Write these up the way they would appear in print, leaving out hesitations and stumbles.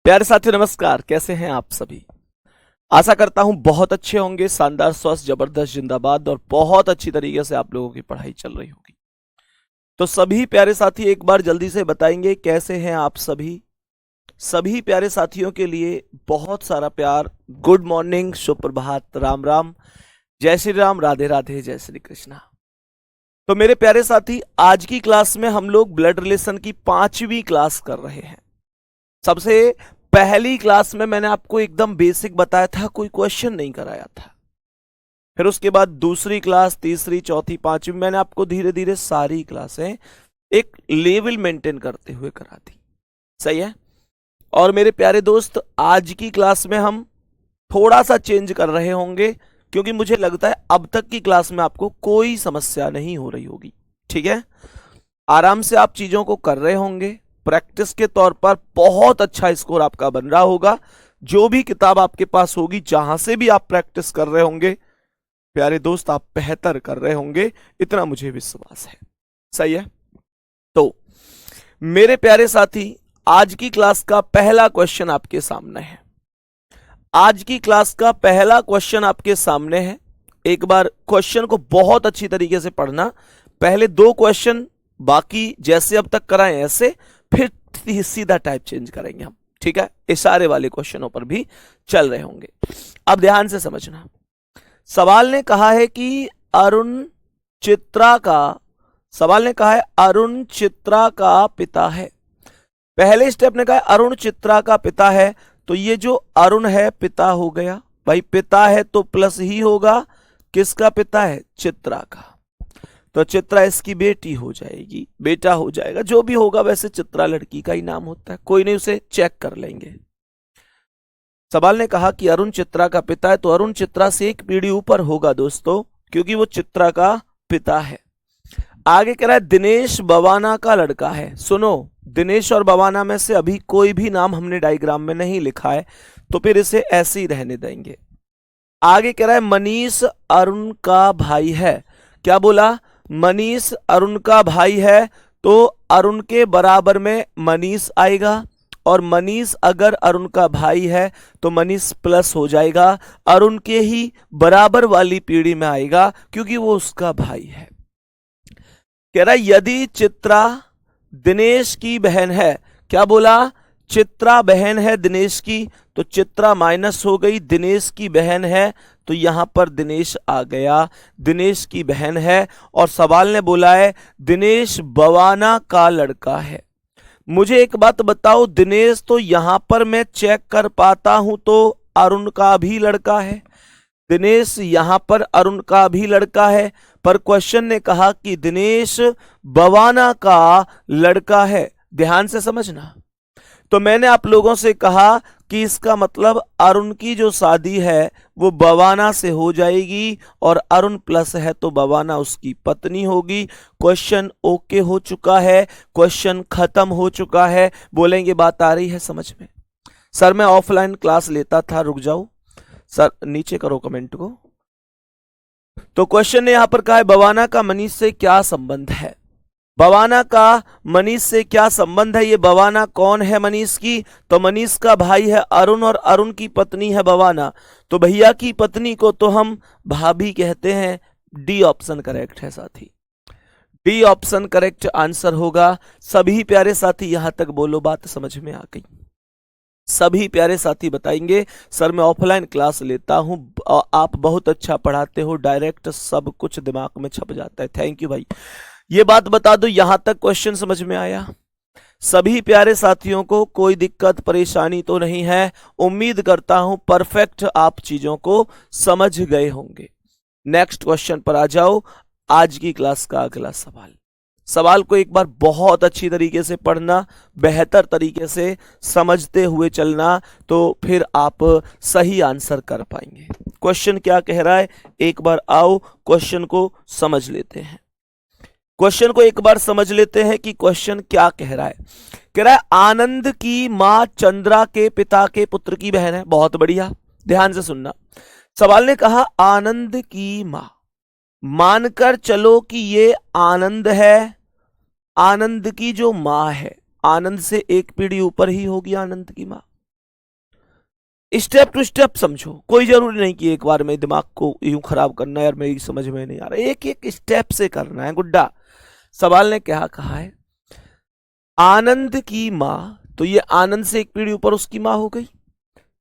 प्यारे साथियों नमस्कार, कैसे हैं आप सभी। आशा करता हूं बहुत अच्छे होंगे, शानदार, स्वस्थ, जबरदस्त, जिंदाबाद और बहुत अच्छी तरीके से आप लोगों की पढ़ाई चल रही होगी। तो सभी प्यारे साथी एक बार जल्दी से बताएंगे कैसे हैं आप सभी। सभी प्यारे साथियों के लिए बहुत सारा प्यार, गुड मॉर्निंग, सुप्रभात, राम राम, जय श्री राम, राधे राधे, जय श्री कृष्णा। तो मेरे प्यारे साथी, आज की क्लास में हम लोग ब्लड रिलेशन की 5वीं क्लास कर रहे हैं। सबसे पहली क्लास में मैंने आपको एकदम बेसिक बताया था, कोई क्वेश्चन नहीं कराया था। फिर उसके बाद दूसरी क्लास, तीसरी, चौथी, पांचवी, मैंने आपको धीरे धीरे सारी क्लासें एक लेवल मेंटेन करते हुए करा दी। सही है। और मेरे प्यारे दोस्त, आज की क्लास में हम थोड़ा सा चेंज कर रहे होंगे, क्योंकि मुझे लगता है अब तक की क्लास में आपको कोई समस्या नहीं हो रही होगी। ठीक है, आराम से आप चीजों को कर रहे होंगे। प्रैक्टिस के तौर पर बहुत अच्छा स्कोर आपका बन रहा होगा। जो भी किताब आपके पास होगी, जहां से भी आप प्रैक्टिस कर रहे होंगे, प्यारे दोस्त, आप बेहतर कर रहे होंगे, इतना मुझे विश्वास है। सही है। तो मेरे प्यारे साथी, आज की क्लास का पहला क्वेश्चन आपके सामने है। आज की क्लास का पहला क्वेश्चन आपके सामने है। एक बार क्वेश्चन को बहुत अच्छी तरीके से पढ़ना। पहले 2 क्वेश्चन, बाकी जैसे अब तक कराएं ऐसे, फिर सीधा टाइप चेंज करेंगे हम। ठीक है, इशारे वाले क्वेश्चनों पर भी चल रहे होंगे। अब ध्यान से समझना। सवाल ने कहा है कि अरुण चित्रा का पिता है। पहले स्टेप ने कहा अरुण चित्रा का पिता है, तो ये जो अरुण है पिता हो गया। भाई पिता है तो प्लस ही होगा, किसका पिता है? चित्रा का। तो चित्रा इसकी बेटी हो जाएगी, बेटा हो जाएगा, जो भी होगा। वैसे चित्रा लड़की का ही नाम होता है, कोई नहीं, उसे चेक कर लेंगे। सवाल ने कहा कि अरुण चित्रा का पिता है, तो अरुण चित्रा से एक पीढ़ी ऊपर होगा दोस्तों, क्योंकि वो चित्रा का पिता है। आगे कह रहा है दिनेश बवाना का लड़का है। सुनो, दिनेश और बवाना में से अभी कोई भी नाम हमने डायग्राम में नहीं लिखा है, तो फिर इसे ऐसे ही रहने देंगे। आगे कह रहा है मनीष अरुण का भाई है। क्या बोला? मनीष अरुण का भाई है, तो अरुण के बराबर में मनीष आएगा, और मनीष अगर अरुण का भाई है तो मनीष प्लस हो जाएगा, अरुण के ही बराबर वाली पीढ़ी में आएगा, क्योंकि वो उसका भाई है। कह रहा है यदि चित्रा दिनेश की बहन है। क्या बोला? चित्रा बहन है दिनेश की, तो चित्रा माइनस हो गई, दिनेश की बहन है, तो यहां पर दिनेश आ गया, दिनेश की बहन है। और सवाल ने बोला है दिनेश बवाना का लड़का है। मुझे एक बात बताओ, दिनेश तो यहां पर मैं चेक कर पाता हूं तो अरुण का भी लड़का है, दिनेश यहां पर अरुण का भी लड़का है, पर क्वेश्चन ने कहा कि दिनेश बवाना का लड़का है। ध्यान से समझना। तो मैंने आप लोगों से कहा कि इसका मतलब अरुण की जो शादी है वो बवाना से हो जाएगी, और अरुण प्लस है तो बवाना उसकी पत्नी होगी। क्वेश्चन ओके हो चुका है, क्वेश्चन खत्म हो चुका है। बोलेंगे बात आ रही है समझ में? सर मैं ऑफलाइन क्लास लेता था, रुक जाओ सर, नीचे करो कमेंट को। तो क्वेश्चन ने यहां पर कहा है बवाना का मनीष से क्या संबंध है। बवाना का मनीष से क्या संबंध है? ये बवाना कौन है मनीष की? तो मनीष का भाई है अरुण, और अरुण की पत्नी है बवाना, तो भैया की पत्नी को तो हम भाभी कहते हैं। डी ऑप्शन करेक्ट है साथी, डी ऑप्शन करेक्ट आंसर होगा। सभी प्यारे साथी यहां तक बोलो, बात समझ में आ गई? सभी प्यारे साथी बताएंगे सर मैं ऑफलाइन क्लास लेता हूं, आप बहुत अच्छा पढ़ाते हो, डायरेक्ट सब कुछ दिमाग में छप जाता है। थैंक यू भाई। ये बात बता दो, यहां तक क्वेश्चन समझ में आया? सभी प्यारे साथियों को कोई दिक्कत परेशानी तो नहीं है? उम्मीद करता हूं परफेक्ट आप चीजों को समझ गए होंगे। नेक्स्ट क्वेश्चन पर आ जाओ। आज की क्लास का अगला सवाल। सवाल को एक बार बहुत अच्छी तरीके से पढ़ना, बेहतर तरीके से समझते हुए चलना, तो फिर आप सही आंसर कर पाएंगे। क्वेश्चन क्या कह रहा है, एक बार आओ क्वेश्चन को समझ लेते हैं। क्वेश्चन को एक बार समझ लेते हैं कि क्वेश्चन क्या कह रहा है। कह रहा है आनंद की मां चंद्रा के पिता के पुत्र की बहन है। बहुत बढ़िया, ध्यान से सुनना। सवाल ने कहा आनंद की मां, मानकर चलो कि ये आनंद है, आनंद की जो मां है, आनंद से एक पीढ़ी ऊपर ही होगी आनंद की मां। स्टेप टू स्टेप समझो, कोई जरूरी नहीं कि एक बार में दिमाग को यूं खराब करना है, यार मेरी समझ में नहीं आ रहा, एक एक स्टेप से करना है गुड्डा। सवाल ने क्या कहा है, आनंद की मां, तो ये आनंद से एक पीढ़ी ऊपर उसकी मां हो गई,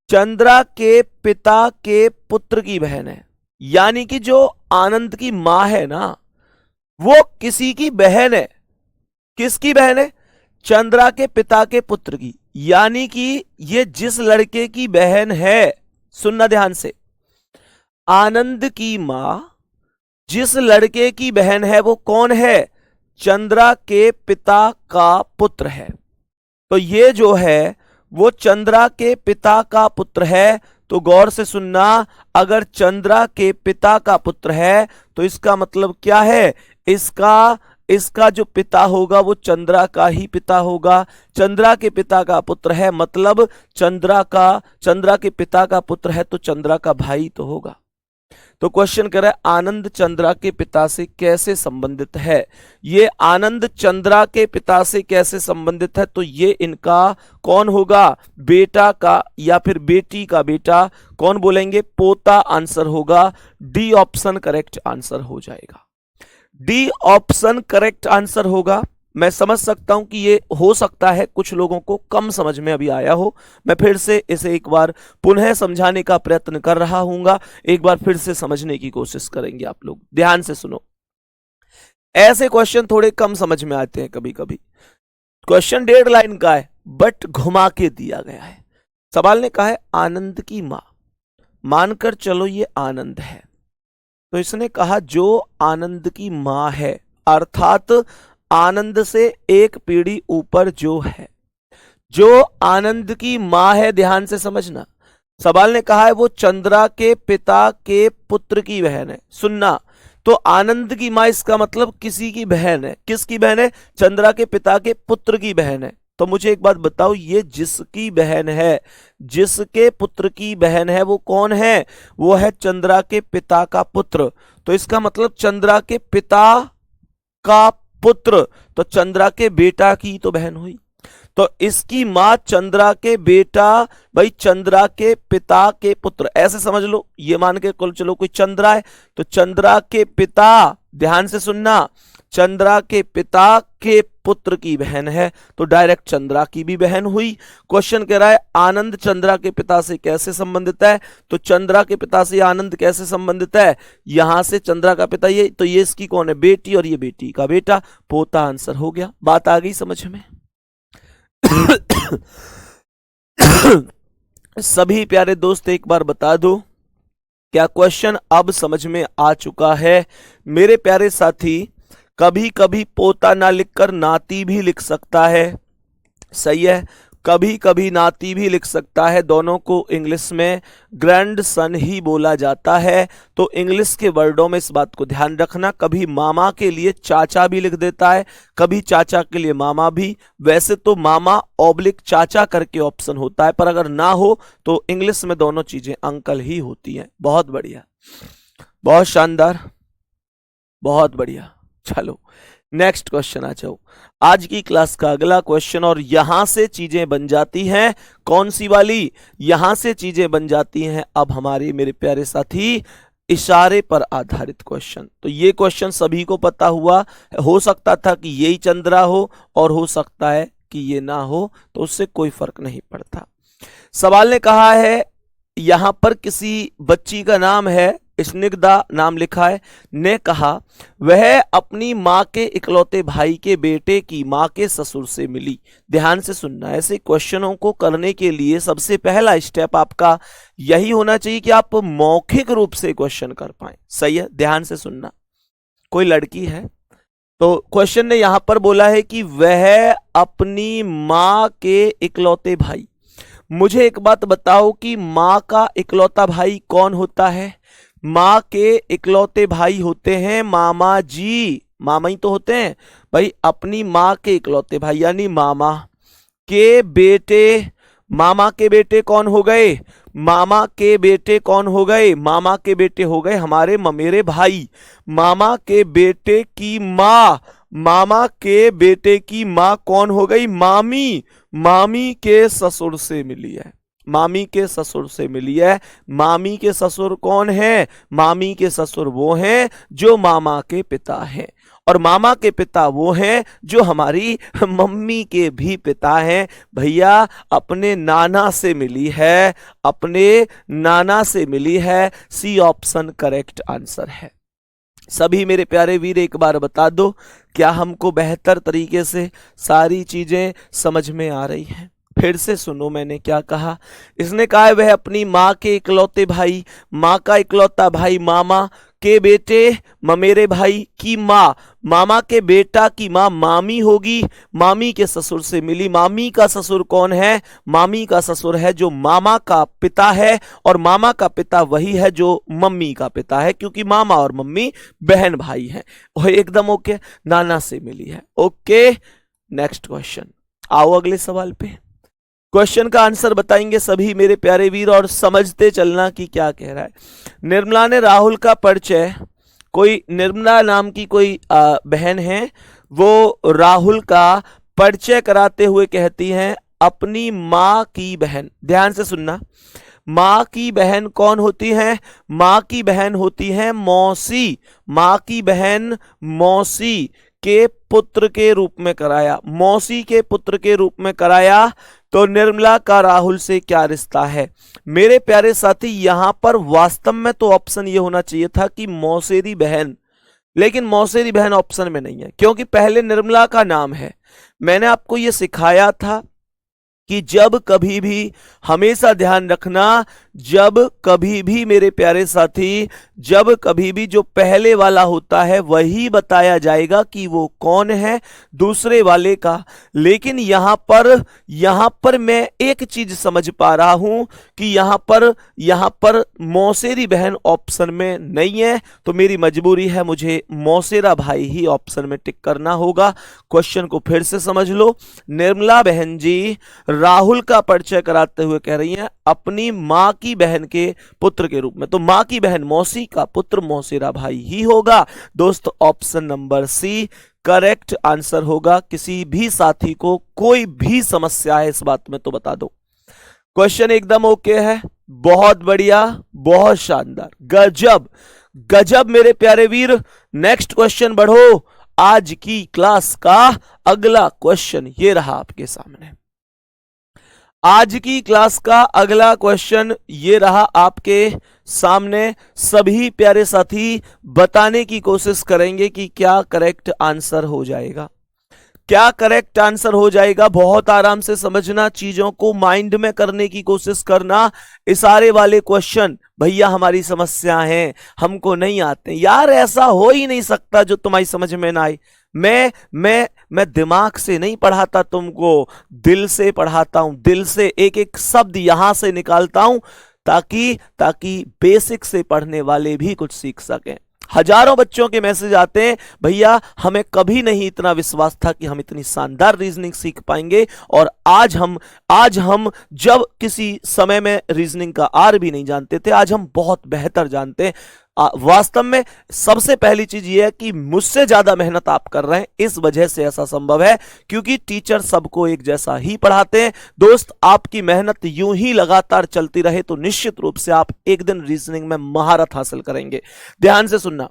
चंद्रा के पिता के पुत्र की बहन है। यानी कि जो आनंद की मां है ना, वो किसी की बहन है। किसकी बहन है? चंद्रा के पिता के पुत्र की। यानी कि ये जिस लड़के की बहन है, सुनना ध्यान से, आनंद की मां जिस लड़के की बहन है वो कौन है? चंद्रा के पिता का पुत्र है। तो ये जो है वो चंद्रा के पिता का पुत्र है। तो गौर से सुनना, अगर चंद्रा के पिता का पुत्र है तो इसका मतलब क्या है? इसका जो पिता होगा वो चंद्रा का ही पिता होगा। चंद्रा के पिता का पुत्र है मतलब चंद्रा के पिता का पुत्र है तो चंद्रा का भाई तो होगा। तो क्वेश्चन कह रहा है आनंद चंद्रा के पिता से कैसे संबंधित है। ये आनंद चंद्रा के पिता से कैसे संबंधित है? तो ये इनका कौन होगा? बेटा का या फिर बेटी का बेटा, कौन बोलेंगे? पोता आंसर होगा। डी ऑप्शन करेक्ट आंसर हो जाएगा। डी ऑप्शन करेक्ट आंसर होगा। मैं समझ सकता हूं कि ये हो सकता है कुछ लोगों को कम समझ में अभी आया हो। मैं फिर से इसे एक बार पुनः समझाने का प्रयत्न कर रहा हूंगा। एक बार फिर से समझने की कोशिश करेंगे आप लोग। ध्यान से सुनो, ऐसे क्वेश्चन थोड़े कम समझ में आते हैं कभी कभी। क्वेश्चन 1.5 लाइन का है बट घुमा के दिया गया है। सवाल ने कहा है आनंद की मां, मानकर चलो ये आनंद है, तो इसने कहा जो आनंद की मां है, अर्थात आनंद से एक पीढ़ी ऊपर जो है, जो आनंद की मां है, ध्यान से समझना। सवाल ने कहा है वो चंद्रा के पिता के पुत्र की बहन है। सुनना, तो आनंद की मां इसका मतलब किसी की बहन है। किसकी बहन है? चंद्रा के पिता के पुत्र की बहन है। तो मुझे एक बात बताओ, ये जिसकी बहन है, जिसके पुत्र की बहन है, वो कौन है? वो है चंद्रा के पिता का पुत्र। तो इसका मतलब चंद्रा के पिता का पुत्र, तो चंद्रा के बेटा की तो बहन हुई। तो इसकी मां चंद्रा के बेटा, भाई चंद्रा के पिता के पुत्र, ऐसे समझ लो। ये मान के चलो कोई चंद्रा है तो चंद्रा के पिता, ध्यान से सुनना, चंद्रा के पिता के पुत्र की बहन है तो डायरेक्ट चंद्रा की भी बहन हुई। क्वेश्चन कह रहा है आनंद चंद्रा के पिता से कैसे संबंधित है? तो चंद्रा के पिता से आनंद कैसे संबंधित है? यहां से चंद्रा का पिता ये, तो ये इसकी कौन है? बेटी, और ये बेटी का बेटा, पोता आंसर हो गया। बात आ गई समझ में? सभी प्यारे दोस्त एक बार बता दो, क्या क्वेश्चन अब समझ में आ चुका है? मेरे प्यारे साथी, कभी कभी पोता ना लिखकर नाती भी लिख सकता है, सही है। कभी कभी नाती भी लिख सकता है, दोनों को इंग्लिश में ग्रैंड सन ही बोला जाता है। तो इंग्लिश के वर्डों में इस बात को ध्यान रखना, कभी मामा के लिए चाचा भी लिख देता है, कभी चाचा के लिए मामा भी। वैसे तो मामा ऑब्लिक चाचा करके ऑप्शन होता है, पर अगर ना हो तो इंग्लिश में दोनों चीजें अंकल ही होती हैं। बहुत बढ़िया, बहुत शानदार, बहुत बढ़िया। चलो नेक्स्ट क्वेश्चन आ जाओ। आज की क्लास का अगला क्वेश्चन, और यहां से चीजें बन जाती हैं, कौन सी वाली? यहां से चीजें बन जाती हैं अब हमारे मेरे प्यारे साथी इशारे पर आधारित क्वेश्चन। तो ये क्वेश्चन सभी को पता हुआ, हो सकता था कि यही चंद्रा हो और हो सकता है कि ये ना हो, तो उससे कोई फर्क नहीं पड़ता। सवाल ने कहा है यहां पर किसी बच्ची का नाम है, स्निग्धा नाम लिखा है, ने कहा वह अपनी मां के इकलौते भाई के बेटे की मां के ससुर से मिली। ध्यान से सुनना, ऐसे क्वेश्चनों को करने के लिए सबसे पहला स्टेप आपका यही होना चाहिए कि आप मौखिक रूप से क्वेश्चन कर पाए, सही है। ध्यान से सुनना, कोई लड़की है तो क्वेश्चन ने यहां पर बोला है कि वह अपनी मां के इकलौते भाई। मुझे एक बात बताओ कि मां का इकलौता भाई कौन होता है? मां के इकलौते भाई होते हैं मामा जी, मामा ही तो होते हैं भाई। अपनी मां के इकलौते भाई यानी मामा के बेटे, मामा के बेटे कौन हो गए? मामा के बेटे कौन हो गए? मामा के बेटे हो गए हमारे ममेरे भाई। मामा के बेटे की मां, मामा के बेटे की मां कौन हो गई? मामी, मामी के ससुर से मिली है। मामी के ससुर से मिली है। मामी के ससुर कौन है? मामी के ससुर वो हैं जो मामा के पिता हैं, और मामा के पिता वो हैं जो हमारी मम्मी के भी पिता हैं। भैया अपने नाना से मिली है, अपने नाना से मिली है। सी ऑप्शन करेक्ट आंसर है। सभी मेरे प्यारे वीर एक बार बता दो, क्या हमको बेहतर तरीके से सारी चीजें समझ में आ रही हैं? फिर से सुनो मैंने क्या कहा। इसने कहा है वह अपनी माँ के इकलौते भाई, माँ का इकलौता भाई मामा के बेटे ममेरे भाई की माँ, मामा के बेटा की माँ मामी होगी, मामी के ससुर से मिली। मामी का ससुर कौन है? मामी का ससुर है जो मामा का पिता है, और मामा का पिता वही है जो मम्मी का पिता है, क्योंकि मामा और मम्मी बहन भाई हैं। और एकदम ओके, नाना से मिली है। Okay, next question. आओ अगले सवाल पे। क्वेश्चन का आंसर बताएंगे सभी मेरे प्यारे वीर, और समझते चलना कि क्या कह रहा है। निर्मला ने राहुल का परिचय, कोई निर्मला नाम की कोई बहन है, वो राहुल का परिचय कराते हुए कहती हैं अपनी माँ की बहन। ध्यान से सुनना, माँ की बहन कौन होती है? माँ की बहन होती है मौसी। माँ की बहन मौसी के पुत्र के रूप में कराया, मौसी के पुत्र के रूप में कराया। तो निर्मला का राहुल से क्या रिश्ता है? मेरे प्यारे साथी, यहां पर वास्तव में तो ऑप्शन ये होना चाहिए था कि मौसेरी बहन, लेकिन मौसेरी बहन ऑप्शन में नहीं है, क्योंकि पहले निर्मला का नाम है। मैंने आपको ये सिखाया था कि जब कभी भी, हमेशा ध्यान रखना, जब कभी भी मेरे प्यारे साथी, जब कभी भी जो पहले वाला होता है वही बताया जाएगा कि वो कौन है दूसरे वाले का। लेकिन यहां पर मैं एक चीज समझ पा रहा हूं कि यहां पर मौसेरी बहन ऑप्शन में नहीं है, तो मेरी मजबूरी है, मुझे मौसेरा भाई ही ऑप्शन में टिक करना होगा। क्वेश्चन को फिर से समझ लो। निर्मला बहन जी राहुल का परिचय कराते हुए कह रही हैं अपनी माँ की बहन के पुत्र के रूप में, तो माँ की बहन मौसी का पुत्र मौसेरा भाई ही होगा। दोस्त option number C correct answer होगा। किसी भी साथी को कोई भी समस्या है इस बात में तो बता दो। क्वेश्चन एकदम ओके है, बहुत बढ़िया, बहुत शानदार, गजब गजब मेरे प्यारे वीर। नेक्स्ट क्वेश्चन बढ़ो। आज की क्लास का अगला क्वेश्चन ये रहा आपके सामने। आज की क्लास का अगला क्वेश्चन ये रहा आपके सामने। सभी प्यारे साथी बताने की कोशिश करेंगे कि क्या करेक्ट आंसर हो जाएगा, क्या करेक्ट आंसर हो जाएगा। बहुत आराम से समझना, चीजों को माइंड में करने की कोशिश करना। इशारे वाले क्वेश्चन भैया हमारी समस्या है, हमको नहीं आते यार, ऐसा हो ही नहीं सकता जो तुम्हारी समझ में ना आए। मैं दिमाग से नहीं पढ़ाता तुमको, दिल से पढ़ाता हूं, दिल से एक एक शब्द यहां से निकालता हूं ताकि बेसिक से पढ़ने वाले भी कुछ सीख सकें। हजारों बच्चों के मैसेज आते हैं भैया हमें कभी नहीं इतना विश्वास था कि हम इतनी शानदार रीजनिंग सीख पाएंगे, और आज हम जब किसी समय में रीजनिंग का आर भी नहीं जानते थे, आज हम बहुत बेहतर जानते हैं। वास्तव में सबसे पहली चीज यह है कि मुझसे ज्यादा मेहनत आप कर रहे हैं, इस वजह से ऐसा संभव है, क्योंकि टीचर सबको एक जैसा ही पढ़ाते हैं। दोस्त आपकी मेहनत यूं ही लगातार चलती रहे तो निश्चित रूप से आप एक दिन रीजनिंग में महारत हासिल करेंगे। ध्यान से सुनना।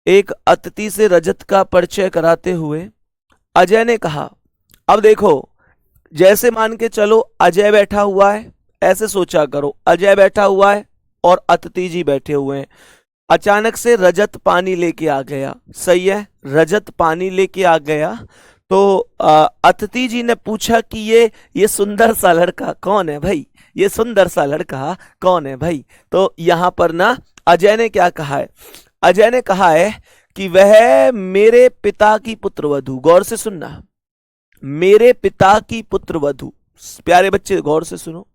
एक अतिथि से रजत का परिचय कराते हुए अजय ने कहा, अब देखो जैसे मान के चलो अजय बैठा हुआ है, ऐसे सोचा करो अजय बैठा हुआ है और अतिथि जी बैठे हुए हैं। अचानक से रजत पानी लेके आ गया, सही है, रजत पानी लेके आ गया। तो अतिथि जी ने पूछा कि ये सुंदर सा लड़का कौन है भाई, ये सुंदर सा लड़का कौन है भाई। तो यहां पर ना अजय ने क्या कहा है, अजय ने कहा है कि वह मेरे पिता की पुत्रवधू, गौर से सुनना, मेरे पिता की पुत्रवधू। प्यारे बच्चे गौर से सुनो,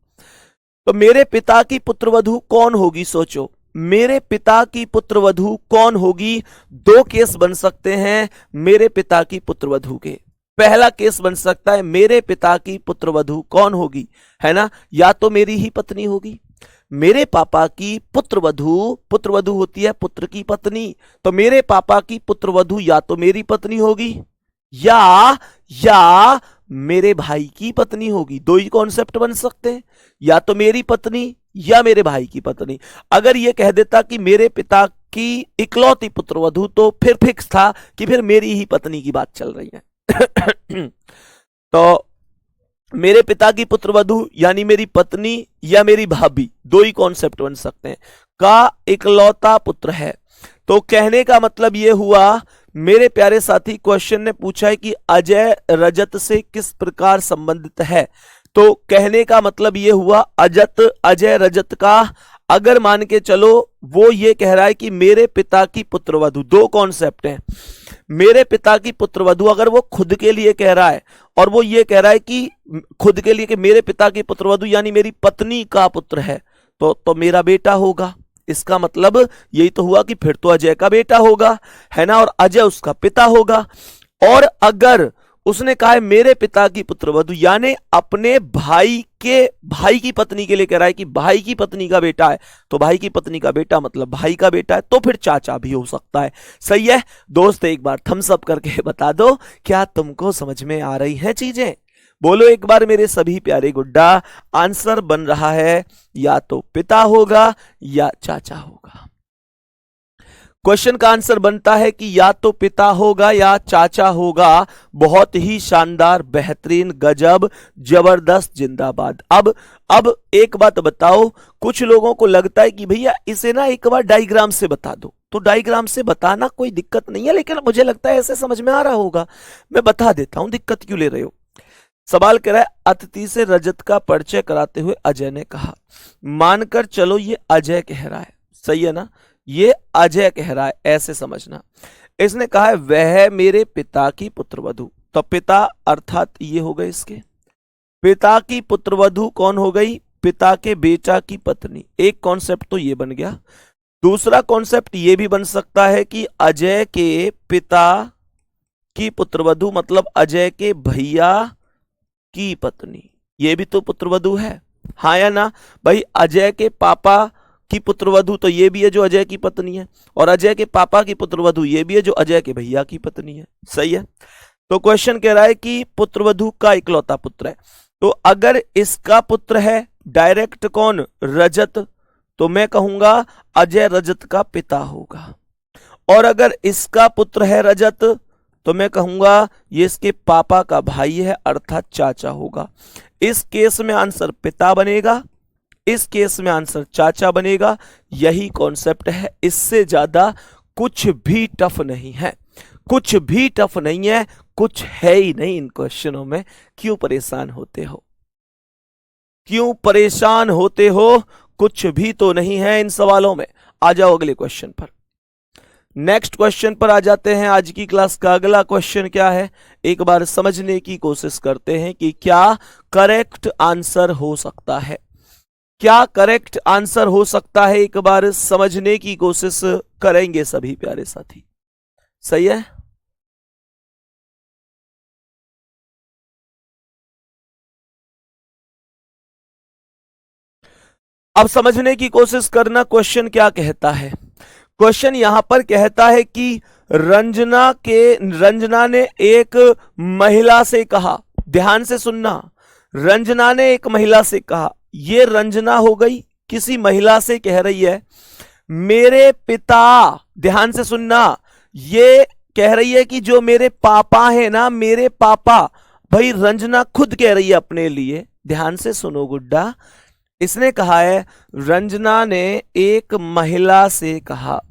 तो मेरे पिता की पुत्रवधू कौन होगी, सोचो मेरे पिता की पुत्रवधू कौन होगी। दो केस बन सकते हैं मेरे पिता की पुत्रवधू के। पहला केस बन सकता है मेरे पिता की पुत्रवधू कौन होगी, है ना, या तो मेरी ही पत्नी होगी। मेरे पापा की पुत्रवधू, पुत्रवधू होती है पुत्र की पत्नी, तो मेरे पापा की पुत्रवधू या तो मेरी पत्नी होगी या मेरे भाई की पत्नी होगी। दो ही कॉन्सेप्ट बन सकते हैं, या तो मेरी पत्नी या मेरे भाई की पत्नी। अगर ये कह देता कि मेरे पिता की इकलौती पुत्रवधू, तो फिर फिक्स था कि फिर मेरी ही पत्नी की बात चल रही है। तो मेरे पिता की पुत्रवधू यानी मेरी पत्नी या मेरी भाभी, दो ही कॉन्सेप्ट बन सकते हैं। का इकलौता पुत्र है, तो कहने का मतलब यह हुआ मेरे प्यारे साथी, क्वेश्चन ने पूछा है कि अजय रजत से किस प्रकार संबंधित है। तो कहने का मतलब यह हुआ अजय रजत का, अगर मान के चलो वो ये कह रहा है कि मेरे पिता की पुत्रवधू, दो कॉन्सेप्ट हैं। मेरे पिता की पुत्रवधू अगर वो खुद के लिए कह रहा है, और वो ये कह रहा है कि खुद के लिए कि मेरे पिता की पुत्रवधू यानी मेरी पत्नी का पुत्र है, तो मेरा बेटा होगा। इसका मतलब यही तो हुआ कि फिर तो अजय का बेटा होगा, है ना, और अजय उसका पिता होगा। और अगर उसने कहा है मेरे पिता की पुत्रवधू यानी अपने भाई की पत्नी के लिए कह रहा है कि भाई की पत्नी का बेटा है, तो भाई की पत्नी का बेटा मतलब भाई का बेटा है, तो फिर चाचा भी हो सकता है। सही है दोस्त, एक बार थम्स अप करके बता दो, क्या तुमको समझ में आ रही हैं चीजें? बोलो एक बार मेरे सभी प्यारे गुड्डा। आंसर बन रहा है या तो पिता होगा या चाचा होगा। क्वेश्चन का आंसर बनता है कि या तो पिता होगा या चाचा होगा। बहुत ही शानदार, बेहतरीन, गजब, जबरदस्त, जिंदाबाद। अब एक बात बताओ, कुछ लोगों को लगता है कि भैया इसे ना एक बार डायग्राम से बता दो, तो डायग्राम से बताना कोई दिक्कत नहीं है, लेकिन मुझे लगता है ऐसे समझ में आ रहा होगा, मैं बता देता हूं, दिक्कत क्यों ले रहे हो। सवाल कह रहा है अतिथि से रजत का परिचय कराते हुए अजय ने कहा। मानकर चलो ये अजय कह रहा है, सही है ना, ये अजय कह रहा है, ऐसे समझना। इसने कहा है वह मेरे पिता की पुत्रवधू, तो पिता अर्थात ये हो गए इसके पिता की पुत्रवधू कौन हो गई? पिता के बेटा की पत्नी। एक कॉन्सेप्ट तो ये बन गया। दूसरा कॉन्सेप्ट ये भी बन सकता है कि अजय के पिता की पुत्रवधू मतलब अजय के भैया की पत्नी, ये भी तो पुत्रवधू है, हाँ या ना भाई? अजय के पापा की पुत्रवधू तो ये भी है जो अजय की पत्नी है, और अजय के पापा की पुत्रवधू ये भी है जो अजय के भैया की पत्नी है। सही है। तो क्वेश्चन कह रहा है कि पुत्रवधू का इकलौता पुत्र है, तो अगर इसका पुत्र है डायरेक्ट कौन? रजत, तो मैं कहूंगा अजय रजत का पिता होगा। और अगर इसका पुत्र है रजत, तो मैं कहूंगा ये इसके पापा का भाई है, अर्थात चाचा होगा। इस केस में आंसर पिता बनेगा, इस केस में आंसर चाचा बनेगा। यही कॉन्सेप्ट है, इससे ज्यादा कुछ भी टफ नहीं है, कुछ भी टफ नहीं है, कुछ है ही नहीं इन क्वेश्चनों में। क्यों परेशान होते हो? क्यों परेशान होते हो? कुछ भी तो नहीं है इन सवालों में। आ जाओ अगले क्वेश्चन पर, नेक्स्ट क्वेश्चन पर आ जाते हैं। आज की क्लास का अगला क्वेश्चन क्या है, एक बार समझने की कोशिश करते हैं कि क्या करेक्ट आंसर हो सकता है, क्या करेक्ट आंसर हो सकता है, एक बार समझने की कोशिश करेंगे सभी प्यारे साथी। सही है। अब समझने की कोशिश करना, क्वेश्चन क्या कहता है। क्वेश्चन यहां पर कहता है कि रंजना ने एक महिला से कहा, ध्यान से सुनना, रंजना ने एक महिला से कहा, ये रंजना हो गई, किसी महिला से कह रही है मेरे पिता, ध्यान से सुनना, ये कह रही है कि जो मेरे पापा है ना, मेरे पापा, भाई रंजना खुद कह रही है अपने लिए, ध्यान से सुनो गुड्डा। इसने कहा है रंजना ने एक महिला से कहा,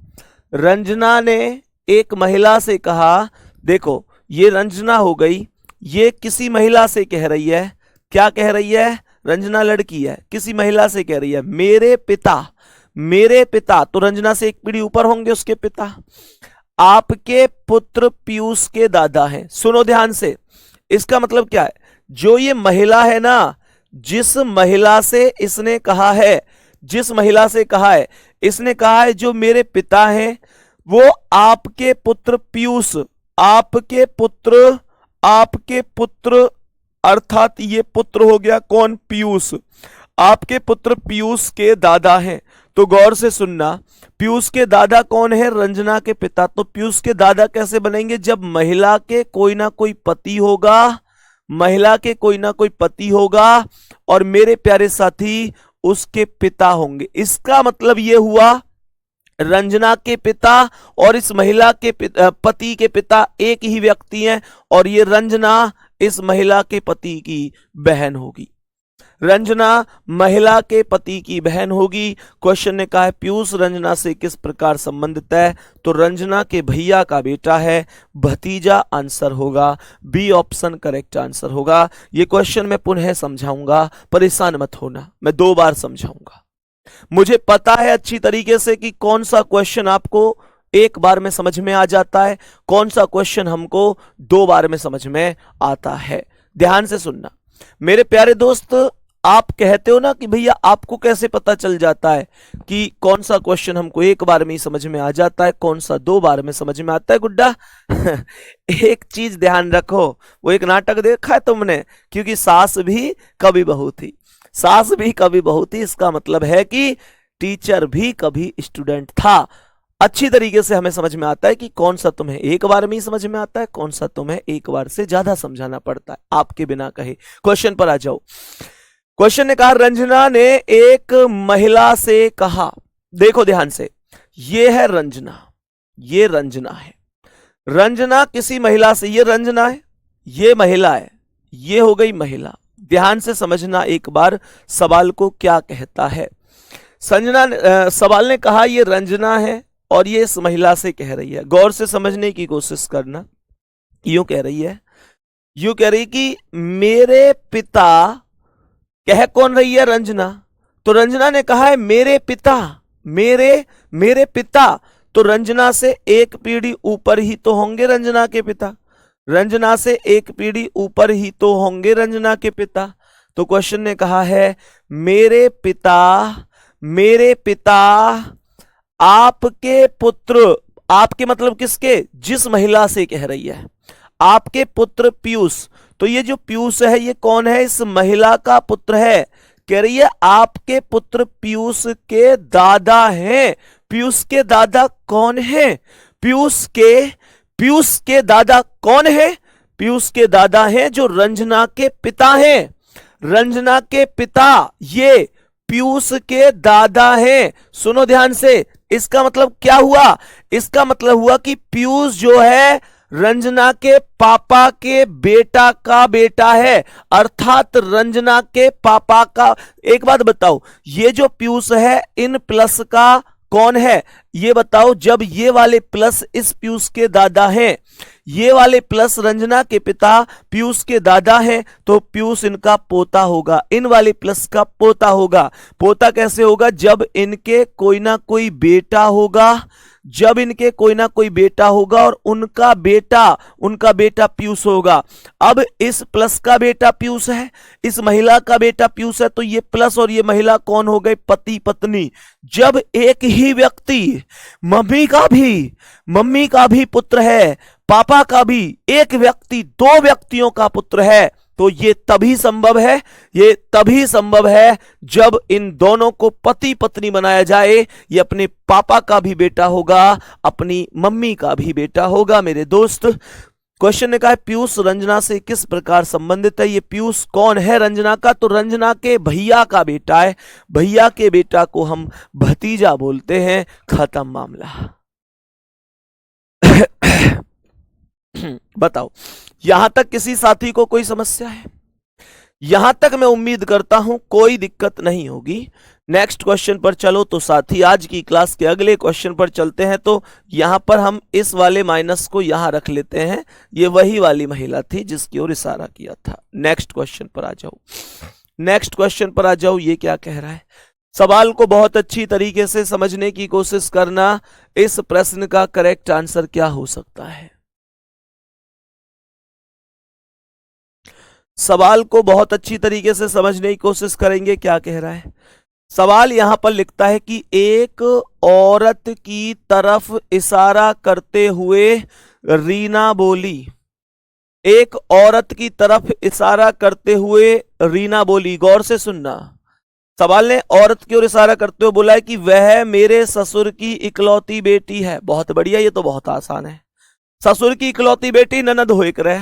रंजना ने एक महिला से कहा, देखो ये रंजना हो गई, ये किसी महिला से कह रही है, क्या कह रही है? रंजना लड़की है, किसी महिला से कह रही है मेरे पिता, मेरे पिता, तो रंजना से एक पीढ़ी ऊपर होंगे उसके पिता, आपके पुत्र पीयूष के दादा हैं। सुनो ध्यान से, इसका मतलब क्या है? जो ये महिला है ना, जिस महिला से इसने कहा है, जिस महिला से कहा है, इसने कहा है जो मेरे पिता हैं वो आपके पुत्र पीयूष, आपके पुत्र अर्थात ये पुत्र हो गया कौन? पीयूष, आपके पुत्र पीयूष के दादा हैं। तो गौर से सुनना, पीयूष के दादा कौन है? रंजना के पिता। तो पीयूष के दादा कैसे बनेंगे? जब महिला के कोई ना कोई पति होगा, महिला के कोई ना कोई पति होगा और मेरे प्यारे साथी उसके पिता होंगे। इसका मतलब यह हुआ रंजना के पिता और इस महिला के पति के पिता एक ही व्यक्ति हैं और ये रंजना इस महिला के पति की बहन होगी। रंजना महिला के पति की बहन होगी। क्वेश्चन ने कहा है पीयूष रंजना से किस प्रकार संबंधित है, तो रंजना के भैया का बेटा है, भतीजा आंसर होगा, बी ऑप्शन करेक्ट आंसर होगा। ये क्वेश्चन मैं पुनः समझाऊंगा, परेशान मत होना, मैं 2 बार समझाऊंगा। मुझे पता है अच्छी तरीके से कि कौन सा क्वेश्चन आपको 1 बार में समझ में आ जाता है, कौन सा क्वेश्चन हमको 2 बार में समझ में आता है। ध्यान से सुनना मेरे प्यारे दोस्त। आप कहते हो ना कि भैया आपको कैसे पता चल जाता है कि कौन सा क्वेश्चन हमको 1 बार में ही समझ में आ जाता है, कौन सा 2 बार में समझ में आता है गुड्डा? एक चीज ध्यान रखो, वो एक नाटक देखा है तुमने, क्योंकि सास भी कभी बहू थी, सास भी कभी बहू थी, इसका मतलब है कि टीचर भी कभी स्टूडेंट था। अच्छी तरीके से हमें समझ में आता है कि कौन सा तुम्हें 1 बार में ही समझ में आता है, कौन सा तुम्हें 1 बार से ज्यादा समझाना पड़ता है आपके बिना कहे। क्वेश्चन पर आ जाओ। क्वेश्चन ने कहा रंजना ने एक महिला से कहा, देखो ध्यान से, ये है रंजना, ये रंजना है, रंजना किसी महिला से, ये रंजना है, ये महिला है, ये हो गई महिला। ध्यान से समझना एक बार सवाल को क्या कहता है। सवाल ने कहा ये रंजना है और ये इस महिला से कह रही है, गौर से समझने की कोशिश करना। यूं कह रही है, यूं कह रही कि मेरे पिता, कह कौन रही है? रंजना। तो रंजना ने कहा है मेरे पिता, मेरे पिता, तो रंजना से 1 पीढ़ी ऊपर ही तो होंगे रंजना के पिता, रंजना से 1 पीढ़ी ऊपर ही तो होंगे रंजना के पिता। तो क्वेश्चन ने कहा है मेरे पिता आपके पुत्र, आपके मतलब किसके? जिस महिला से कह रही है, आपके पुत्र पीयूष। तो ये जो पीयूष है ये कौन है? इस महिला का पुत्र है। कह रही है आपके पुत्र पीयूष के दादा हैं। पीयूष के दादा कौन है? पीयूष के दादा कौन है? पीयूष के दादा हैं जो रंजना के पिता हैं। रंजना के पिता ये पीयूष के दादा हैं। सुनो ध्यान से, इसका मतलब क्या हुआ? इसका मतलब हुआ कि पीयूष जो है रंजना के पापा के बेटा का बेटा है, अर्थात रंजना के पापा का। एक बात बताओ, ये जो पीयूष है इन प्लस का कौन है? ये बताओ, जब ये वाले प्लस इस पीयूष के दादा हैं, ये वाले प्लस रंजना के पिता पीयूष के दादा हैं, तो पीयूष इनका पोता होगा, इन वाले प्लस का पोता होगा। पोता कैसे होगा? जब इनके कोई ना कोई बेटा होगा, जब इनके कोई ना कोई बेटा होगा और उनका बेटा पीयूष होगा। अब इस प्लस का बेटा पीयूष है, इस महिला का बेटा पीयूष है, तो ये प्लस और ये महिला कौन हो गए? पति पत्नी। जब एक ही व्यक्ति मम्मी का भी पुत्र है, पापा का भी, एक व्यक्ति 2 व्यक्तियों का पुत्र है, तो ये तभी संभव है जब इन दोनों को पति पत्नी बनाया जाए। ये अपने पापा का भी बेटा होगा, अपनी मम्मी का भी बेटा होगा। मेरे दोस्त, क्वेश्चन ने कहा पीयूष रंजना से किस प्रकार संबंधित है? ये पीयूष कौन है रंजना का? तो रंजना के भैया का बेटा है, भैया के बेटा को हम भतीजा बोलते हैं। खत्म मामला। बताओ, यहां तक किसी साथी को कोई समस्या है? यहां तक मैं उम्मीद करता हूं कोई दिक्कत नहीं होगी। नेक्स्ट क्वेश्चन पर चलो तो साथी, आज की क्लास के अगले क्वेश्चन पर चलते हैं। तो यहां पर हम इस वाले माइनस को यहां रख लेते हैं, ये वही वाली महिला थी जिसकी ओर इशारा किया था। नेक्स्ट क्वेश्चन पर आ जाओ, नेक्स्ट क्वेश्चन पर आ जाओ। ये क्या कह रहा है? सवाल को बहुत अच्छी तरीके से समझने की कोशिश करना। इस प्रश्न का करेक्ट आंसर क्या हो सकता है? सवाल को बहुत अच्छी तरीके से समझने की कोशिश करेंगे। क्या कह रहा है सवाल? यहां पर लिखता है कि एक औरत की तरफ इशारा करते हुए रीना बोली। एक औरत की तरफ इशारा करते हुए रीना बोली। गौर से सुनना, सवाल ने औरत की ओर इशारा करते हुए बोला है कि वह मेरे ससुर की इकलौती बेटी है। बहुत बढ़िया, ये तो बहुत आसान है। ससुर की इकलौती बेटी ननद हो एक रहे,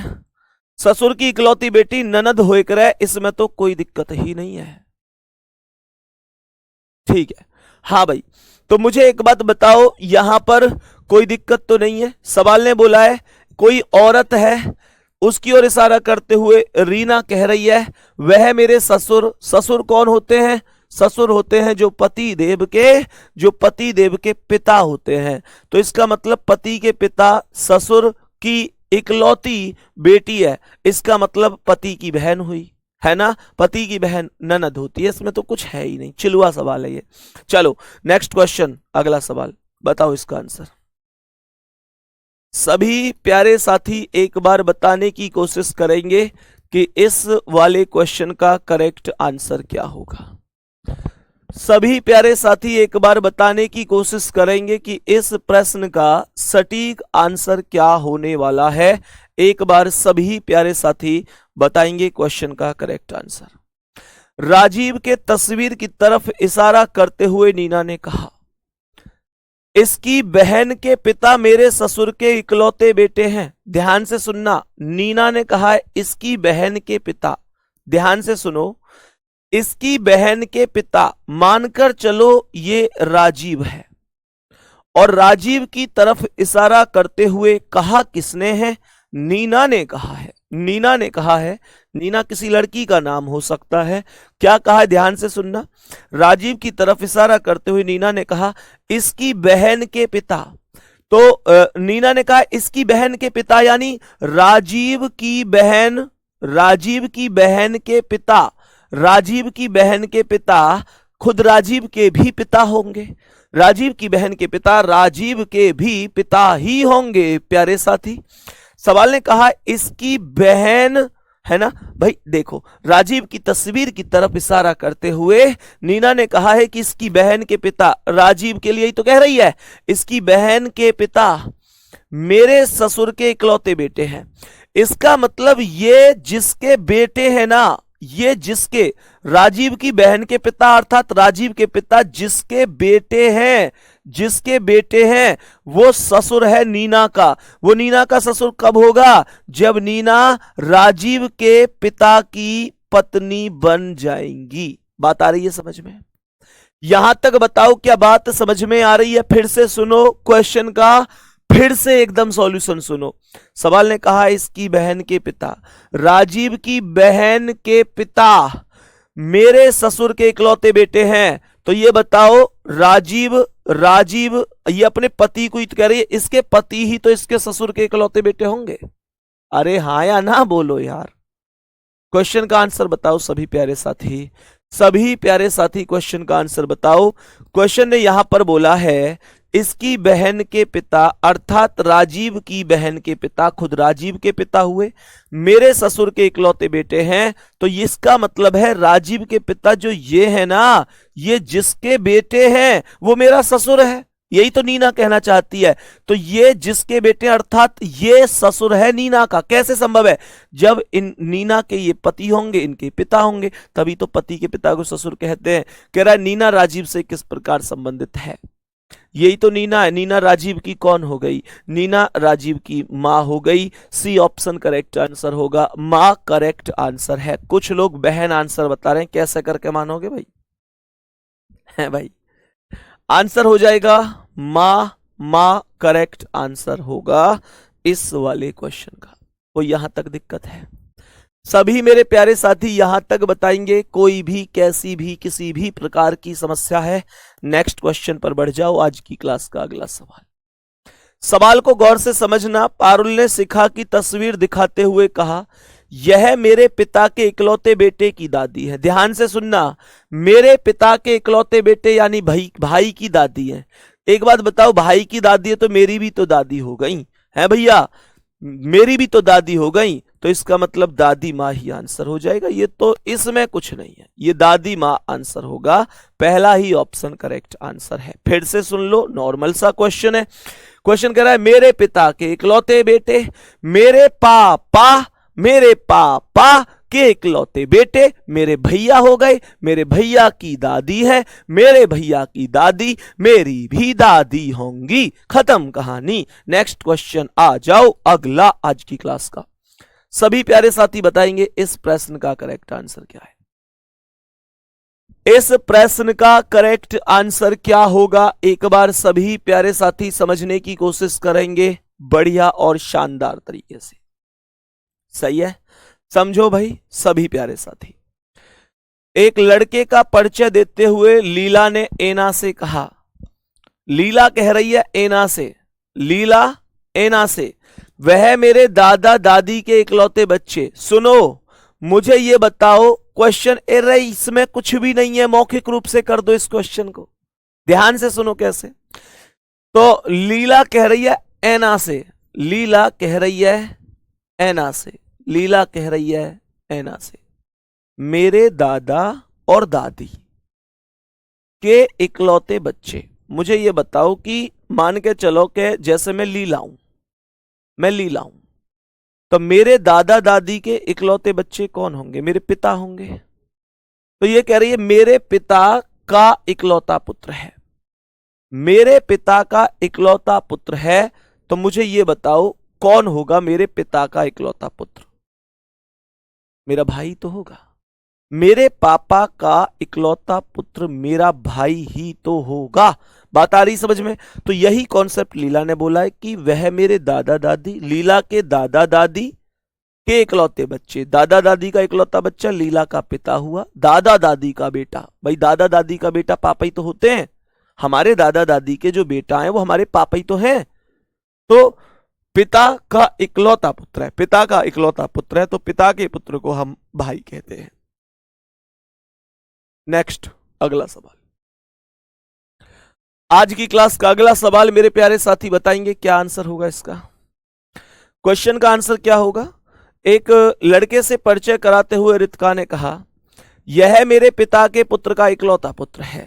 ससुर की इकलौती बेटी ननद होए करे, इसमें तो कोई दिक्कत ही नहीं है। ठीक है, हाँ भाई। तो मुझे एक बात बताओ, यहां पर कोई दिक्कत तो नहीं है। सवाल ने बोला है कोई औरत है, उसकी ओर इशारा करते हुए रीना कह रही है वह मेरे ससुर। ससुर कौन होते हैं? ससुर होते हैं जो पति देव के पिता होते हैं। तो इसका मतलब पति के पिता ससुर की इकलौती बेटी है, इसका मतलब पति की बहन हुई, है ना। पति की बहन ननद होती है, इसमें तो कुछ है ही नहीं, चिलुआ सवाल है ये। चलो नेक्स्ट क्वेश्चन, अगला सवाल बताओ इसका आंसर। सभी प्यारे साथी एक बार बताने की कोशिश करेंगे कि इस वाले क्वेश्चन का करेक्ट आंसर क्या होगा। सभी प्यारे साथी एक बार बताने की कोशिश करेंगे कि इस प्रश्न का सटीक आंसर क्या होने वाला है। एक बार सभी प्यारे साथी बताएंगे क्वेश्चन का करेक्ट आंसर। राजीव के तस्वीर की तरफ इशारा करते हुए नीना ने कहा इसकी बहन के पिता मेरे ससुर के इकलौते बेटे हैं। ध्यान से सुनना, नीना ने कहा है इसकी बहन के पिता, ध्यान से सुनो, इसकी बहन के पिता, मानकर चलो ये राजीव है। और राजीव की तरफ इशारा करते हुए कहा किसने है? नीना ने कहा है। नीना ने कहा है, नीना किसी लड़की का नाम हो सकता है। क्या कहा है ध्यान से सुनना, राजीव की तरफ इशारा करते हुए नीना ने कहा इसकी बहन के पिता। तो नीना ने कहा इसकी बहन के पिता यानी राजीव की बहन, राजीव की बहन के पिता, राजीव की बहन के पिता खुद राजीव के भी पिता होंगे। राजीव की बहन के पिता राजीव के भी पिता ही होंगे। प्यारे साथी, सवाल ने कहा इसकी बहन, है ना भाई। देखो, राजीव की तस्वीर की तरफ इशारा करते हुए नीना ने कहा है कि इसकी बहन के पिता, राजीव के लिए ही तो कह रही है, इसकी बहन के पिता मेरे ससुर के इकलौते बेटे हैं। इसका मतलब ये जिसके बेटे हैं ना, ये जिसके, राजीव की बहन के पिता अर्थात राजीव के पिता जिसके बेटे हैं, जिसके बेटे हैं वो ससुर है नीना का। वो नीना का ससुर कब होगा? जब नीना राजीव के पिता की पत्नी बन जाएंगी। बात आ रही है समझ में? यहां तक बताओ क्या बात समझ में आ रही है? फिर से सुनो क्वेश्चन का, फिर से एकदम सॉल्यूशन सुनो। सवाल ने कहा इसकी बहन के पिता, राजीव की बहन के पिता मेरे ससुर के इकलौते बेटे हैं। तो ये बताओ राजीव ये अपने पति को ही कह रही है, इसके पति ही तो इसके ससुर के इकलौते बेटे होंगे। अरे हाँ या ना बोलो यार। क्वेश्चन का आंसर बताओ सभी प्यारे साथी, सभी प्यारे साथी क्वेश्चन का आंसर बताओ। क्वेश्चन ने यहां पर बोला है इसकी बहन के पिता अर्थात राजीव की बहन के पिता खुद राजीव के पिता हुए, मेरे ससुर के इकलौते बेटे हैं। तो इसका मतलब है राजीव के पिता जो ये है ना, ये जिसके बेटे हैं वो मेरा ससुर है। यही तो नीना कहना चाहती है। तो ये जिसके बेटे अर्थात ये ससुर है नीना का। कैसे संभव है? जब इन नीना के ये पति होंगे, इनके पिता होंगे, तभी तो पति के पिता को ससुर कहते हैं। कह रहा है नीना राजीव से किस प्रकार संबंधित है? यही तो नीना है। नीना राजीव की कौन हो गई? नीना राजीव की मां हो गई। सी ऑप्शन करेक्ट आंसर होगा, मां करेक्ट आंसर है। कुछ लोग बहन आंसर बता रहे हैं, कैसे करके मानोगे भाई? है भाई, आंसर हो जाएगा मां करेक्ट आंसर होगा इस वाले क्वेश्चन का। तो यहां तक दिक्कत है? सभी मेरे प्यारे साथी यहां तक बताएंगे। कोई भी कैसी भी किसी भी प्रकार की समस्या है, नेक्स्ट क्वेश्चन पर बढ़ जाओ। आज की क्लास का अगला सवाल, सवाल को गौर से समझना। पारुल ने शिखा की तस्वीर दिखाते हुए कहा यह मेरे पिता के इकलौते बेटे की दादी है। ध्यान से सुनना, मेरे पिता के इकलौते बेटे यानी भाई की दादी है। एक बात बताओ, भाई की दादी है तो मेरी भी तो दादी हो गई है भैया, मेरी भी तो दादी हो गई। तो इसका मतलब दादी माँ ही आंसर हो जाएगा। ये तो इसमें कुछ नहीं है, ये दादी माँ आंसर होगा। पहला ही ऑप्शन करेक्ट आंसर है। फिर से सुन लो, नॉर्मल सा क्वेश्चन है। क्वेश्चन कह रहा है मेरे पिता के इकलौते बेटे, मेरे पापा के इकलौते बेटे मेरे भैया हो गए। मेरे भैया की दादी है, मेरे भैया की दादी मेरी भी दादी होंगी। खत्म कहानी। नेक्स्ट क्वेश्चन आ जाओ, अगला आज की क्लास का। सभी प्यारे साथी बताएंगे इस प्रश्न का करेक्ट आंसर क्या है। इस प्रश्न का करेक्ट आंसर क्या होगा, एक बार सभी प्यारे साथी समझने की कोशिश करेंगे बढ़िया और शानदार तरीके से। सही है, समझो भाई सभी प्यारे साथी। एक लड़के का परिचय देते हुए लीला ने एना से कहा, लीला कह रही है एना से, लीला एना से, वह मेरे दादा दादी के इकलौते बच्चे। सुनो मुझे ये बताओ, क्वेश्चन एरे इसमें कुछ भी नहीं है, मौखिक रूप से कर दो इस क्वेश्चन को, ध्यान से सुनो कैसे। तो लीला कह रही है एना से, लीला कह रही है एना से, लीला कह रही है एना से, मेरे दादा और दादी के इकलौते बच्चे। मुझे ये बताओ कि मान के चलो कि जैसे मैं लीला हूं, मैं लीला हूं, तो मेरे दादा दादी के इकलौते बच्चे कौन होंगे, मेरे पिता होंगे। तो ये कह रही है मेरे पिता का इकलौता पुत्र है, मेरे पिता का इकलौता पुत्र है, तो मुझे ये बताओ कौन होगा मेरे पिता का इकलौता पुत्र। मेरा भाई तो होगा, मेरे पापा का इकलौता पुत्र मेरा भाई ही तो होगा। बात आ रही समझ में। तो यही कॉन्सेप्ट लीला ने बोला है कि वह मेरे दादा दादी, लीला के दादा दादी के इकलौते बच्चे, दादा दादी का इकलौता बच्चा लीला का पिता हुआ, दादा दादी का बेटा, भाई दादा दादी का बेटा पापा ही तो होते हैं, हमारे दादा दादी के जो बेटा हैं वो हमारे पापा ही तो हैं। तो पिता का इकलौता पुत्र है, पिता का इकलौता पुत्र है, तो पिता के पुत्र को हम भाई कहते हैं। नेक्स्ट अगला सवाल, आज की क्लास का अगला सवाल मेरे प्यारे साथी बताएंगे क्या आंसर होगा इसका। क्वेश्चन का आंसर क्या होगा। एक लड़के से परिचय कराते हुए रितिका ने कहा, यह मेरे पिता के पुत्र का इकलौता पुत्र है।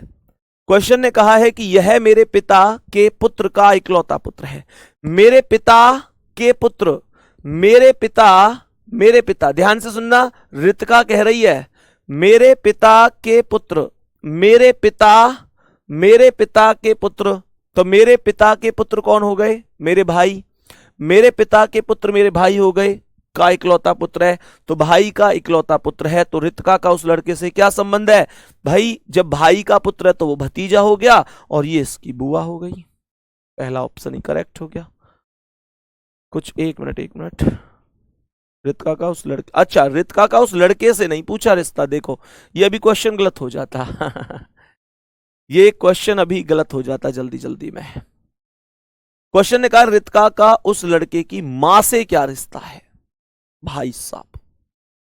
क्वेश्चन ने कहा है कि यह मेरे पिता के पुत्र का इकलौता पुत्र है। मेरे पिता के पुत्र, मेरे पिता, ध्यान से सुनना, रितिका कह रही है मेरे पिता के पुत्र, मेरे पिता के पुत्र, तो मेरे पिता के पुत्र कौन हो गए, मेरे भाई, मेरे पिता के पुत्र मेरे भाई हो गए, का इकलौता पुत्र है, तो भाई का इकलौता पुत्र है, तो रितिका का उस लड़के से क्या संबंध है भाई, जब भाई का पुत्र है तो वो भतीजा हो गया और ये इसकी बुआ हो गई। पहला ऑप्शन ही करेक्ट हो गया। कुछ एक मिनट, रितिका का उस लड़के, अच्छा रितिका का उस लड़के से नहीं पूछा रिश्ता, देखो ये अभी क्वेश्चन गलत हो जाता ये क्वेश्चन अभी गलत हो जाता जल्दी जल्दी में। क्वेश्चन ने कहा रितिका का उस लड़के की मां से क्या रिश्ता है। भाई साहब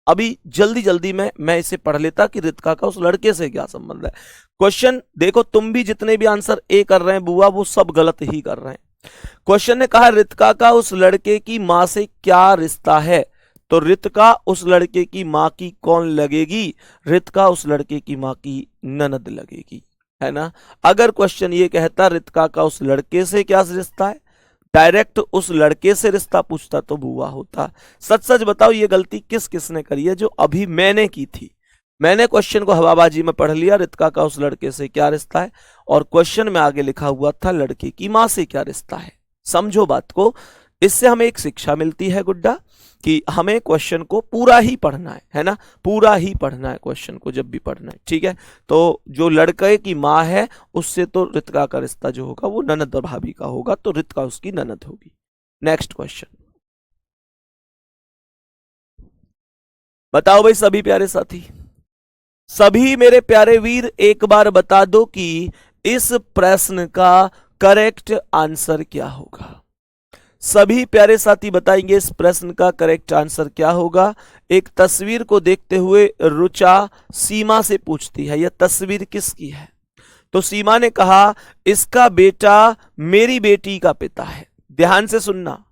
अभी जल्दी जल्दी में मैं इसे पढ़ लेता कि रितिका का उस लड़के से क्या संबंध है। क्वेश्चन देखो, तुम भी जितने भी आंसर ए कर रहे हैं बुआ वो सब गलत ही कर रहे हैं। क्वेश्चन ने कहा रितिका का उस लड़के की मां से क्या रिश्ता है, तो रितिका उस लड़के की मां की कौन लगेगी, रितिका उस लड़के की मां की ननद लगेगी, है ना। अगर क्वेश्चन ये कहता रितिका का उस लड़के से क्या रिश्ता है, डायरेक्ट उस लड़के से रिश्ता पूछता तो बुआ होता। सच सच बताओ ये गलती किस किसने करी है, जो अभी मैंने की थी। मैंने क्वेश्चन को हवाबाजी में पढ़ लिया, रितिका का उस लड़के से क्या रिश्ता है, और क्वेश्चन में आगे लिखा हुआ था लड़के की मां से क्या रिश्ता है। समझो बात को, इससे हमें एक शिक्षा मिलती है गुड्डा कि हमें क्वेश्चन को पूरा ही पढ़ना है ना, पूरा ही पढ़ना है क्वेश्चन को जब भी पढ़ना है, ठीक है। तो जो लड़के की मां है उससे तो रितिका का रिश्ता जो होगा वो ननद और भाभी का होगा, तो रितिका उसकी ननद होगी। नेक्स्ट क्वेश्चन बताओ भाई सभी प्यारे साथी, सभी मेरे प्यारे वीर एक बार बता दो कि इस प्रश्न का करेक्ट आंसर क्या होगा। सभी प्यारे साथी बताएंगे इस प्रश्न का करेक्ट आंसर क्या होगा। एक तस्वीर को देखते हुए रुचा सीमा से पूछती है यह तस्वीर किसकी है, तो सीमा ने कहा इसका बेटा मेरी बेटी का पिता है। ध्यान से सुनना,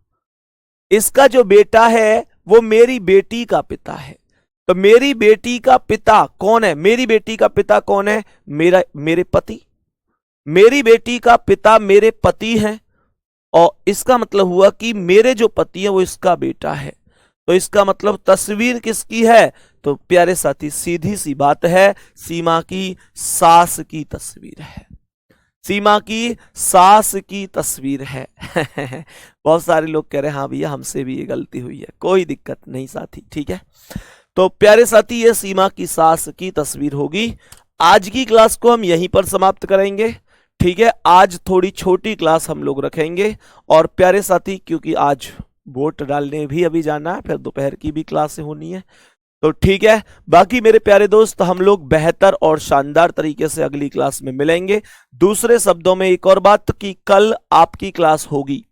इसका जो बेटा है वो मेरी बेटी का पिता है। तो मेरी बेटी का पिता कौन है, मेरी बेटी का पिता कौन है, मेरे पति। मेरी बेटी का पिता मेरे पति हैं, और इसका मतलब हुआ कि मेरे जो पति है वो इसका बेटा है। तो इसका मतलब तस्वीर किसकी है, तो प्यारे साथी सीधी सी बात है, सीमा की सास की तस्वीर है। सीमा की सास की तस्वीर है। बहुत सारे लोग कह रहे हैं हाँ भैया हमसे भी ये गलती हुई है, कोई दिक्कत नहीं साथी, ठीक है। तो प्यारे साथी ये सीमा की सास की तस्वीर होगी। आज की क्लास को हम यहीं पर समाप्त करेंगे, ठीक है। आज थोड़ी छोटी क्लास हम लोग रखेंगे। और प्यारे साथी क्योंकि आज वोट डालने भी अभी जाना है, फिर दोपहर की भी क्लास होनी है, तो ठीक है। बाकी मेरे प्यारे दोस्त हम लोग बेहतर और शानदार तरीके से अगली क्लास में मिलेंगे। दूसरे शब्दों में एक और बात कि कल आपकी क्लास होगी,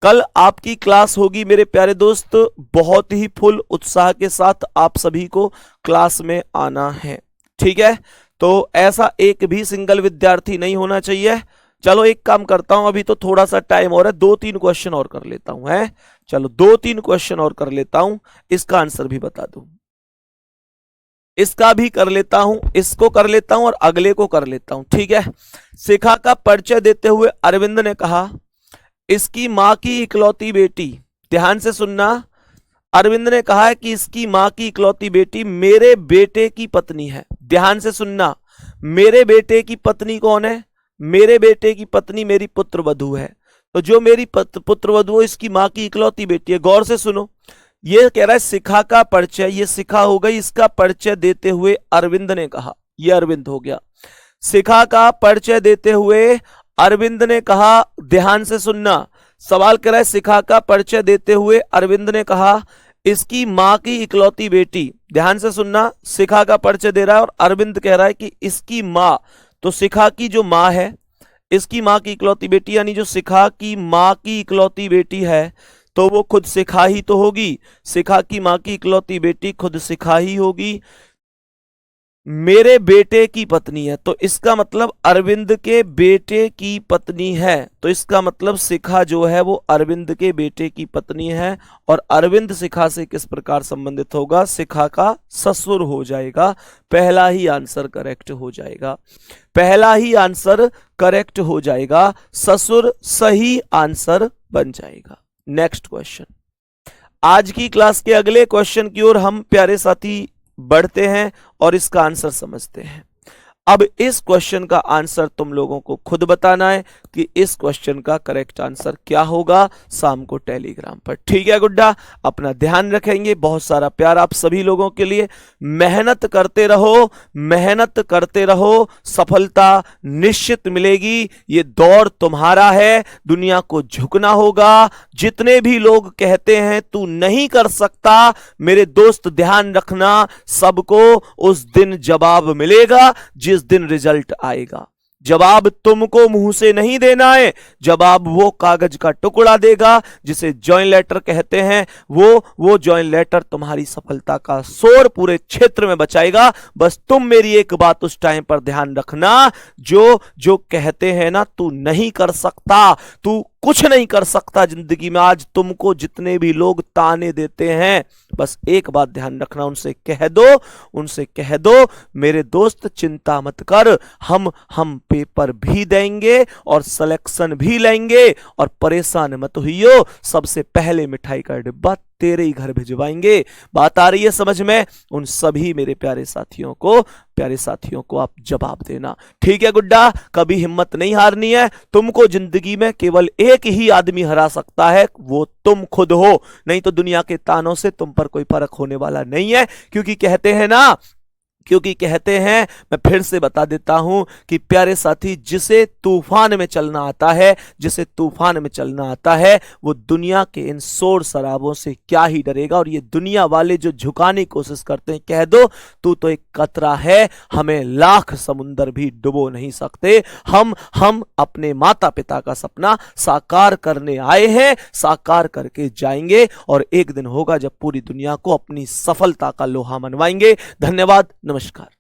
कल आपकी क्लास होगी मेरे प्यारे दोस्त। बहुत ही फुल उत्साह के साथ आप सभी को क्लास में आना है, ठीक है। तो ऐसा एक भी सिंगल विद्यार्थी नहीं होना चाहिए। चलो एक काम करता हूं, अभी तो थोड़ा सा टाइम और है, 2-3 क्वेश्चन और कर लेता हूं, है। चलो 2-3 क्वेश्चन और कर लेता हूं, इसका आंसर भी बता दूं, इसका भी कर लेता हूं, इसको कर लेता हूं और अगले को कर लेता हूं, ठीक है। शिखा का परिचय देते हुए अरविंद ने कहा इसकी मां की इकलौती बेटी, ध्यान से सुनना, अरविंद ने कहा है कि इसकी मां की इकलौती बेटी मेरे बेटे की पत्नी है। ध्यान से सुनना, मेरे बेटे की पत्नी कौन है? मेरे बेटे की पत्नी मेरी पुत्रवधू है। तो जो मेरी पुत्रवधू है इसकी मां की इकलौती बेटी है। गौर से सुनो, ये कह रहा है शिखा का परिचय, ये शिखा हो गई, इसका परिचय देते हुए अरविंद ने कहा, ये अरविंद हो गया। शिखा का परिचय देते हुए अरविंद ने कहा, ध्यान से सुनना, सवाल कह रहा है शिखा का परिचय देते हुए अरविंद ने कहा इसकी मां की इकलौती बेटी, ध्यान से सुनना, शिखा का परिचय दे रहा है और अरविंद कह रहा है कि इसकी मां, तो शिखा की जो मां है, इसकी मां की इकलौती बेटी, यानी जो शिखा की मां की इकलौती बेटी है तो वो खुद शिखा ही तो होगी। शिखा की मां की इकलौती बेटी खुद शिखा ही होगी। मेरे बेटे की पत्नी है, तो इसका मतलब अरविंद के बेटे की पत्नी है, तो इसका मतलब शिखा जो है वो अरविंद के बेटे की पत्नी है। और अरविंद शिखा से किस प्रकार संबंधित होगा? शिखा का ससुर हो जाएगा। पहला ही आंसर करेक्ट हो जाएगा, पहला ही आंसर करेक्ट हो जाएगा, ससुर सही आंसर बन जाएगा। नेक्स्ट क्वेश्चन, आज की क्लास के अगले क्वेश्चन की ओर हम प्यारे साथी बढ़ते हैं और इसका आंसर समझते हैं। अब इस क्वेश्चन का आंसर तुम लोगों को खुद बताना है कि इस क्वेश्चन का करेक्ट आंसर क्या होगा, शाम को टेलीग्राम पर, ठीक है गुड्डा। अपना ध्यान रखेंगे, बहुत सारा प्यार आप सभी लोगों के लिए। मेहनत करते रहो, मेहनत करते रहो, सफलता निश्चित मिलेगी। ये दौर तुम्हारा है, दुनिया को झुकना होगा। जितने भी लोग कहते हैं तू नहीं कर सकता, मेरे दोस्त ध्यान रखना, सबको उस दिन जवाब मिलेगा जिस दिन रिजल्ट आएगा। जवाब तुमको मुंह से नहीं देना है, जवाब वो कागज का टुकड़ा देगा जिसे जॉइन लेटर कहते हैं। वो जॉइन लेटर तुम्हारी सफलता का शोर पूरे क्षेत्र में बचाएगा। बस तुम मेरी एक बात उस टाइम पर ध्यान रखना, जो कहते हैं ना तू नहीं कर सकता, तू कुछ नहीं कर सकता जिंदगी में, आज तुमको जितने भी लोग ताने देते हैं, बस एक बात ध्यान रखना, उनसे कह दो मेरे दोस्त चिंता मत कर, हम पेपर भी देंगे और सिलेक्शन भी लेंगे और परेशान मत होइयो, सबसे पहले मिठाई का डिब्बा तेरे ही घर भिजवाएंगे। बात आ रही है समझ में? उन सभी मेरे प्यारे साथियों को आप जवाब देना, ठीक है गुड्डा। कभी हिम्मत नहीं हारनी है। तुमको जिंदगी में केवल एक ही आदमी हरा सकता है, वो तुम खुद हो, नहीं तो दुनिया के तानों से तुम पर कोई फर्क होने वाला नहीं है। क्योंकि कहते हैं, मैं फिर से बता देता हूं कि प्यारे साथी, जिसे तूफान में चलना आता है वो दुनिया के इन शोर शराबों से क्या ही डरेगा। और ये दुनिया वाले जो झुकाने की कोशिश करते हैं, कह दो तू तो एक कतरा है, हमें लाख समुंदर भी डुबो नहीं सकते। हम अपने माता पिता का सपना साकार करने आए हैं, साकार करके जाएंगे और एक दिन होगा जब पूरी दुनिया को अपनी सफलता का लोहा मनवाएंगे। धन्यवाद, नमस्कार।